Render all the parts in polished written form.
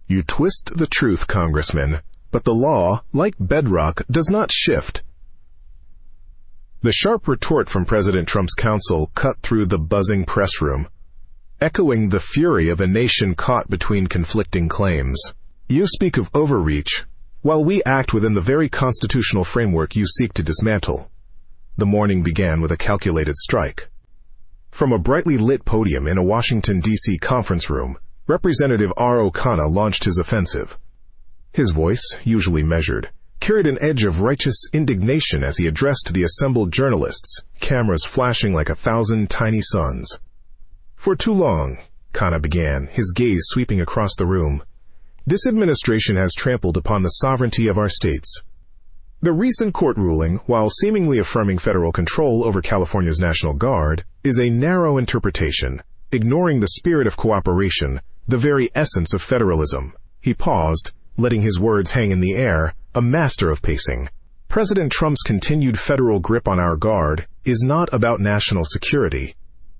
You twist the truth, Congressman, but the law, like bedrock, does not shift. The sharp retort from President Trump's counsel cut through the buzzing press room, echoing the fury of a nation caught between conflicting claims. You speak of overreach, while we act within the very constitutional framework you seek to dismantle. The morning began with a calculated strike. From a brightly lit podium in a Washington, D.C. conference room, Representative R.O. Khanna launched his offensive. His voice, usually measured, carried an edge of righteous indignation as he addressed the assembled journalists, cameras flashing like 1,000 tiny suns. For too long, Khanna began, his gaze sweeping across the room, this administration has trampled upon the sovereignty of our states. The recent court ruling, while seemingly affirming federal control over California's National Guard, is a narrow interpretation, ignoring the spirit of cooperation, the very essence of federalism. He paused, letting his words hang in the air, a master of pacing. President Trump's continued federal grip on our Guard is not about national security.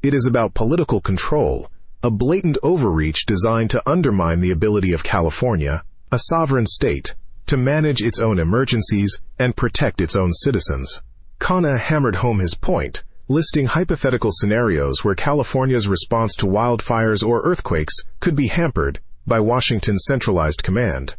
It is about political control, a blatant overreach designed to undermine the ability of California, a sovereign state, to manage its own emergencies and protect its own citizens. Khanna hammered home his point, listing hypothetical scenarios where California's response to wildfires or earthquakes could be hampered by Washington's centralized command.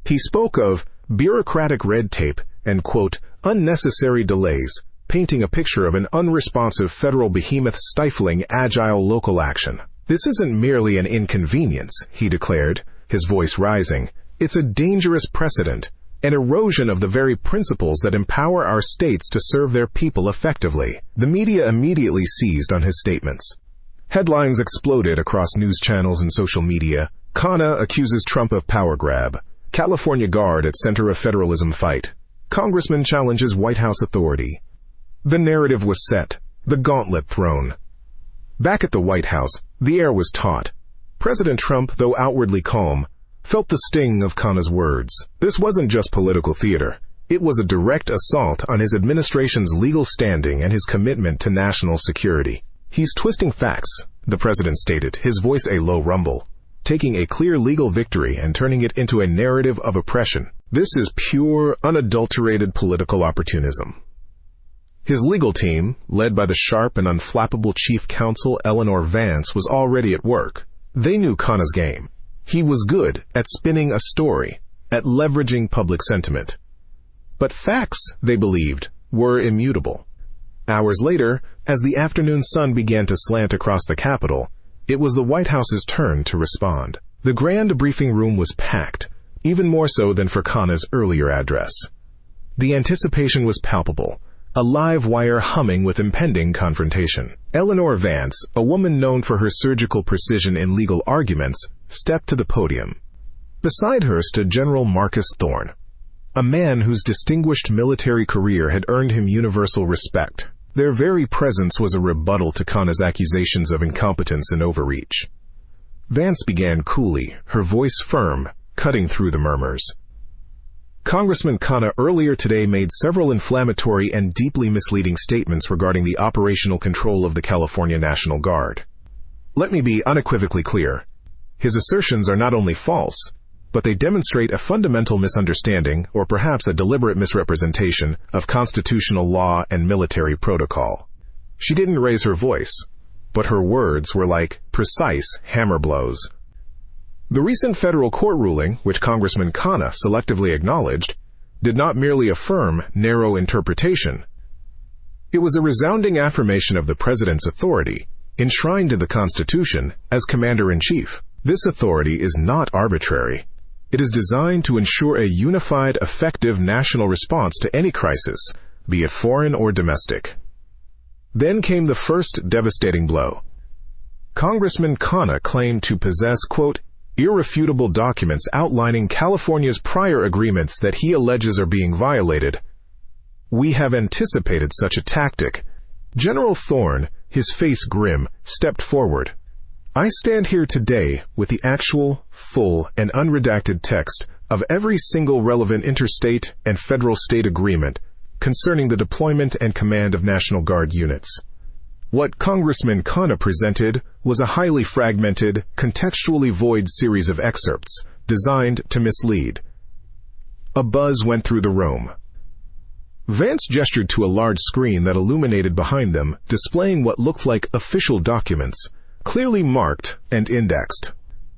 He spoke of bureaucratic red tape and, quote, unnecessary delays, painting a picture of an unresponsive federal behemoth stifling agile local action. This isn't merely an inconvenience, he declared, his voice rising. It's a dangerous precedent, an erosion of the very principles that empower our states to serve their people effectively. The media immediately seized on his statements. Headlines exploded across news channels and social media. Khanna accuses Trump of power grab. California Guard at center of federalism fight. Congressman challenges White House authority. The narrative was set, the gauntlet thrown. Back at the White House, the air was taut. President Trump, though outwardly calm, felt the sting of Khanna's words. This wasn't just political theater. It was a direct assault on his administration's legal standing and his commitment to national security. He's twisting facts, the president stated, his voice a low rumble, taking a clear legal victory and turning it into a narrative of oppression. This is pure, unadulterated political opportunism. His legal team, led by the sharp and unflappable chief counsel Eleanor Vance, was already at work. They knew Khanna's game. He was good at spinning a story, at leveraging public sentiment. But facts, they believed, were immutable. Hours later, as the afternoon sun began to slant across the Capitol, it was the White House's turn to respond. The grand briefing room was packed, even more so than for Khanna's earlier address. The anticipation was palpable, a live wire humming with impending confrontation. Eleanor Vance, a woman known for her surgical precision in legal arguments, stepped to the podium. Beside her stood General Marcus Thorne, a man whose distinguished military career had earned him universal respect. Their very presence was a rebuttal to Khanna's accusations of incompetence and overreach. Vance began coolly, her voice firm, cutting through the murmurs. Congressman Khanna earlier today made several inflammatory and deeply misleading statements regarding the operational control of the California National Guard. Let me be unequivocally clear. His assertions are not only false, but they demonstrate a fundamental misunderstanding, or perhaps a deliberate misrepresentation, of constitutional law and military protocol. She didn't raise her voice, but her words were like precise hammer blows. The recent federal court ruling, which Congressman Khanna selectively acknowledged, did not merely affirm narrow interpretation. It was a resounding affirmation of the president's authority, enshrined in the Constitution as commander-in-chief. This authority is not arbitrary. It is designed to ensure a unified, effective national response to any crisis, be it foreign or domestic. Then came the first devastating blow. Congressman Khanna claimed to possess, quote, irrefutable documents outlining California's prior agreements that he alleges are being violated. We have anticipated such a tactic. General Thorne, his face grim, stepped forward. I stand here today with the actual, full, and unredacted text of every single relevant interstate and federal state agreement concerning the deployment and command of National Guard units. What Congressman Khanna presented was a highly fragmented, contextually void series of excerpts, designed to mislead. A buzz went through the room. Vance gestured to a large screen that illuminated behind them, displaying what looked like official documents, clearly marked and indexed.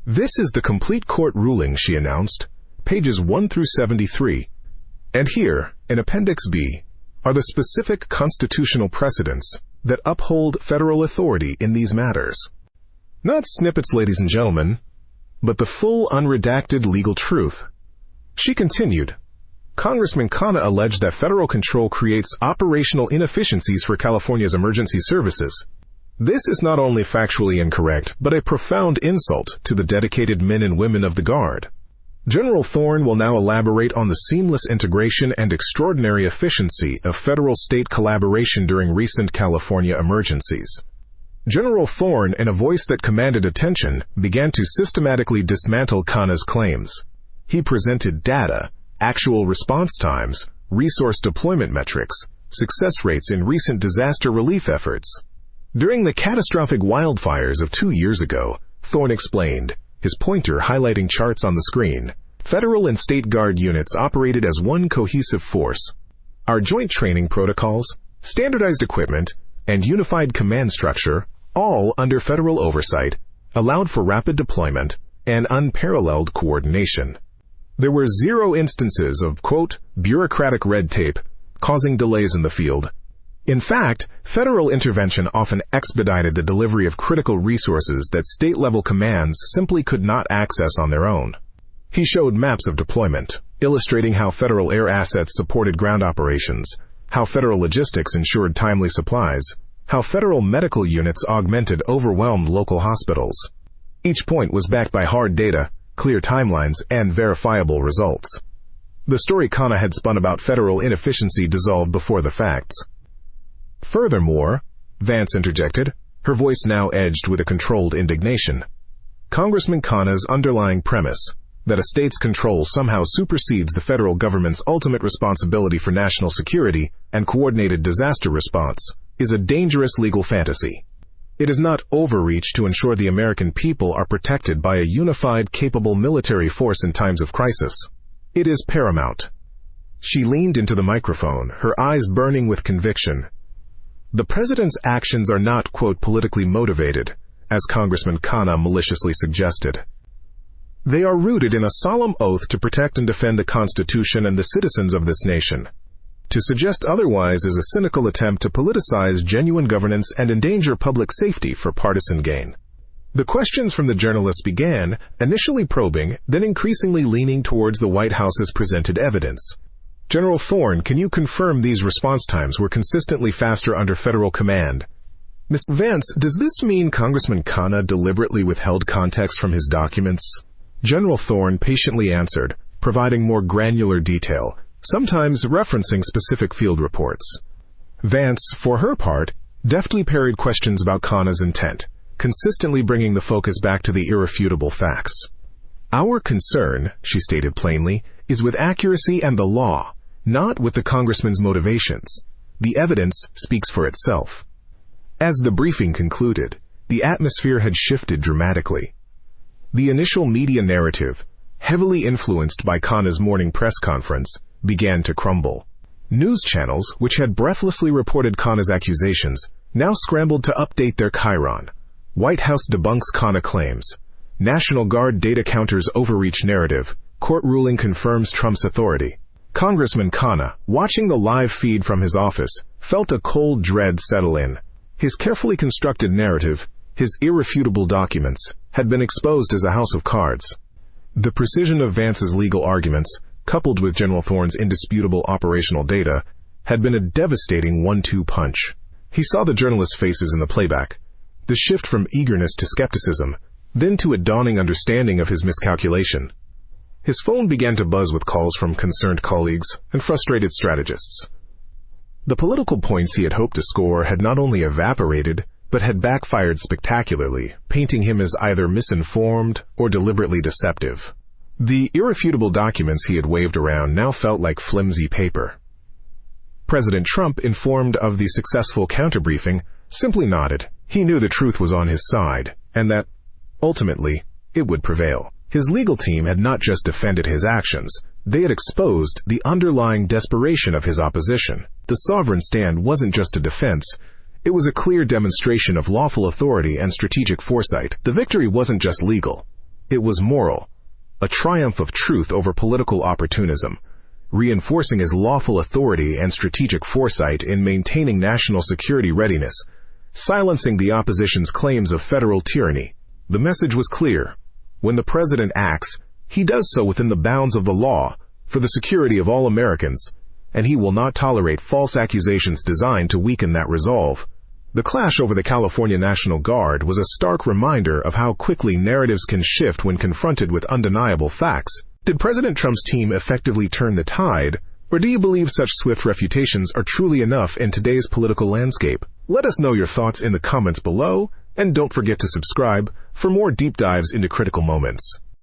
"This is the complete court ruling," she announced, pages 1 through 73. "And here, in Appendix B, are the specific constitutional precedents that uphold federal authority in these matters." Not snippets, ladies and gentlemen, but the full unredacted legal truth. She continued, "Congressman Khanna alleged that federal control creates operational inefficiencies for California's emergency services. This is not only factually incorrect, but a profound insult to the dedicated men and women of the Guard. General Thorne will now elaborate on the seamless integration and extraordinary efficiency of federal-state collaboration during recent California emergencies." General Thorne, in a voice that commanded attention, began to systematically dismantle Khanna's claims. He presented data, actual response times, resource deployment metrics, success rates in recent disaster relief efforts. During the catastrophic wildfires of 2 years ago, Thorne explained, his pointer highlighting charts on the screen, federal and state Guard units operated as one cohesive force. Our joint training protocols, standardized equipment, and unified command structure, all under federal oversight, allowed for rapid deployment and unparalleled coordination. There were 0 instances of, quote, bureaucratic red tape causing delays in the field. In fact, federal intervention often expedited the delivery of critical resources that state-level commands simply could not access on their own. He showed maps of deployment, illustrating how federal air assets supported ground operations, how federal logistics ensured timely supplies, how federal medical units augmented overwhelmed local hospitals. Each point was backed by hard data, clear timelines, and verifiable results. The story Khanna had spun about federal inefficiency dissolved before the facts. "Furthermore," Vance interjected, her voice now edged with a controlled indignation, "Congressman Khanna's underlying premise, that a state's control somehow supersedes the federal government's ultimate responsibility for national security and coordinated disaster response, is a dangerous legal fantasy. It is not overreach to ensure the American people are protected by a unified, capable military force in times of crisis. It is paramount." She leaned into the microphone, her eyes burning with conviction. "The president's actions are not, quote, politically motivated, as Congressman Khanna maliciously suggested. They are rooted in a solemn oath to protect and defend the Constitution and the citizens of this nation. To suggest otherwise is a cynical attempt to politicize genuine governance and endanger public safety for partisan gain." The questions from the journalists began, initially probing, then increasingly leaning towards the White House's presented evidence. "General Thorne, can you confirm these response times were consistently faster under federal command?" "Mr. Vance, does this mean Congressman Khanna deliberately withheld context from his documents?" General Thorne patiently answered, providing more granular detail, sometimes referencing specific field reports. Vance, for her part, deftly parried questions about Khanna's intent, consistently bringing the focus back to the irrefutable facts. "Our concern," she stated plainly, "is with accuracy and the law, not with the congressman's motivations. The evidence speaks for itself." As the briefing concluded, the atmosphere had shifted dramatically. The initial media narrative, heavily influenced by Khanna's morning press conference, began to crumble. News channels, which had breathlessly reported Khanna's accusations, now scrambled to update their chyron. White House debunks Khanna claims. National Guard data counters overreach narrative. Court ruling confirms Trump's authority. Congressman Khanna, watching the live feed from his office, felt a cold dread settle in. His carefully constructed narrative, his irrefutable documents, had been exposed as a house of cards. The precision of Vance's legal arguments, coupled with General Thorne's indisputable operational data, had been a devastating 1-2 punch. He saw the journalists' faces in the playback, the shift from eagerness to skepticism, then to a dawning understanding of his miscalculation. His phone began to buzz with calls from concerned colleagues and frustrated strategists. The political points he had hoped to score had not only evaporated, but had backfired spectacularly, painting him as either misinformed or deliberately deceptive. The irrefutable documents he had waved around now felt like flimsy paper. President Trump, informed of the successful counterbriefing, simply nodded. He knew the truth was on his side, and that, ultimately, it would prevail. His legal team had not just defended his actions, they had exposed the underlying desperation of his opposition. The sovereign stand wasn't just a defense, it was a clear demonstration of lawful authority and strategic foresight. The victory wasn't just legal, it was moral, a triumph of truth over political opportunism, reinforcing his lawful authority and strategic foresight in maintaining national security readiness, silencing the opposition's claims of federal tyranny. The message was clear. When the president acts, he does so within the bounds of the law, for the security of all Americans, and he will not tolerate false accusations designed to weaken that resolve. The clash over the California National Guard was a stark reminder of how quickly narratives can shift when confronted with undeniable facts. Did President Trump's team effectively turn the tide, or do you believe such swift refutations are truly enough in today's political landscape? Let us know your thoughts in the comments below, and don't forget to subscribe for more deep dives into critical moments.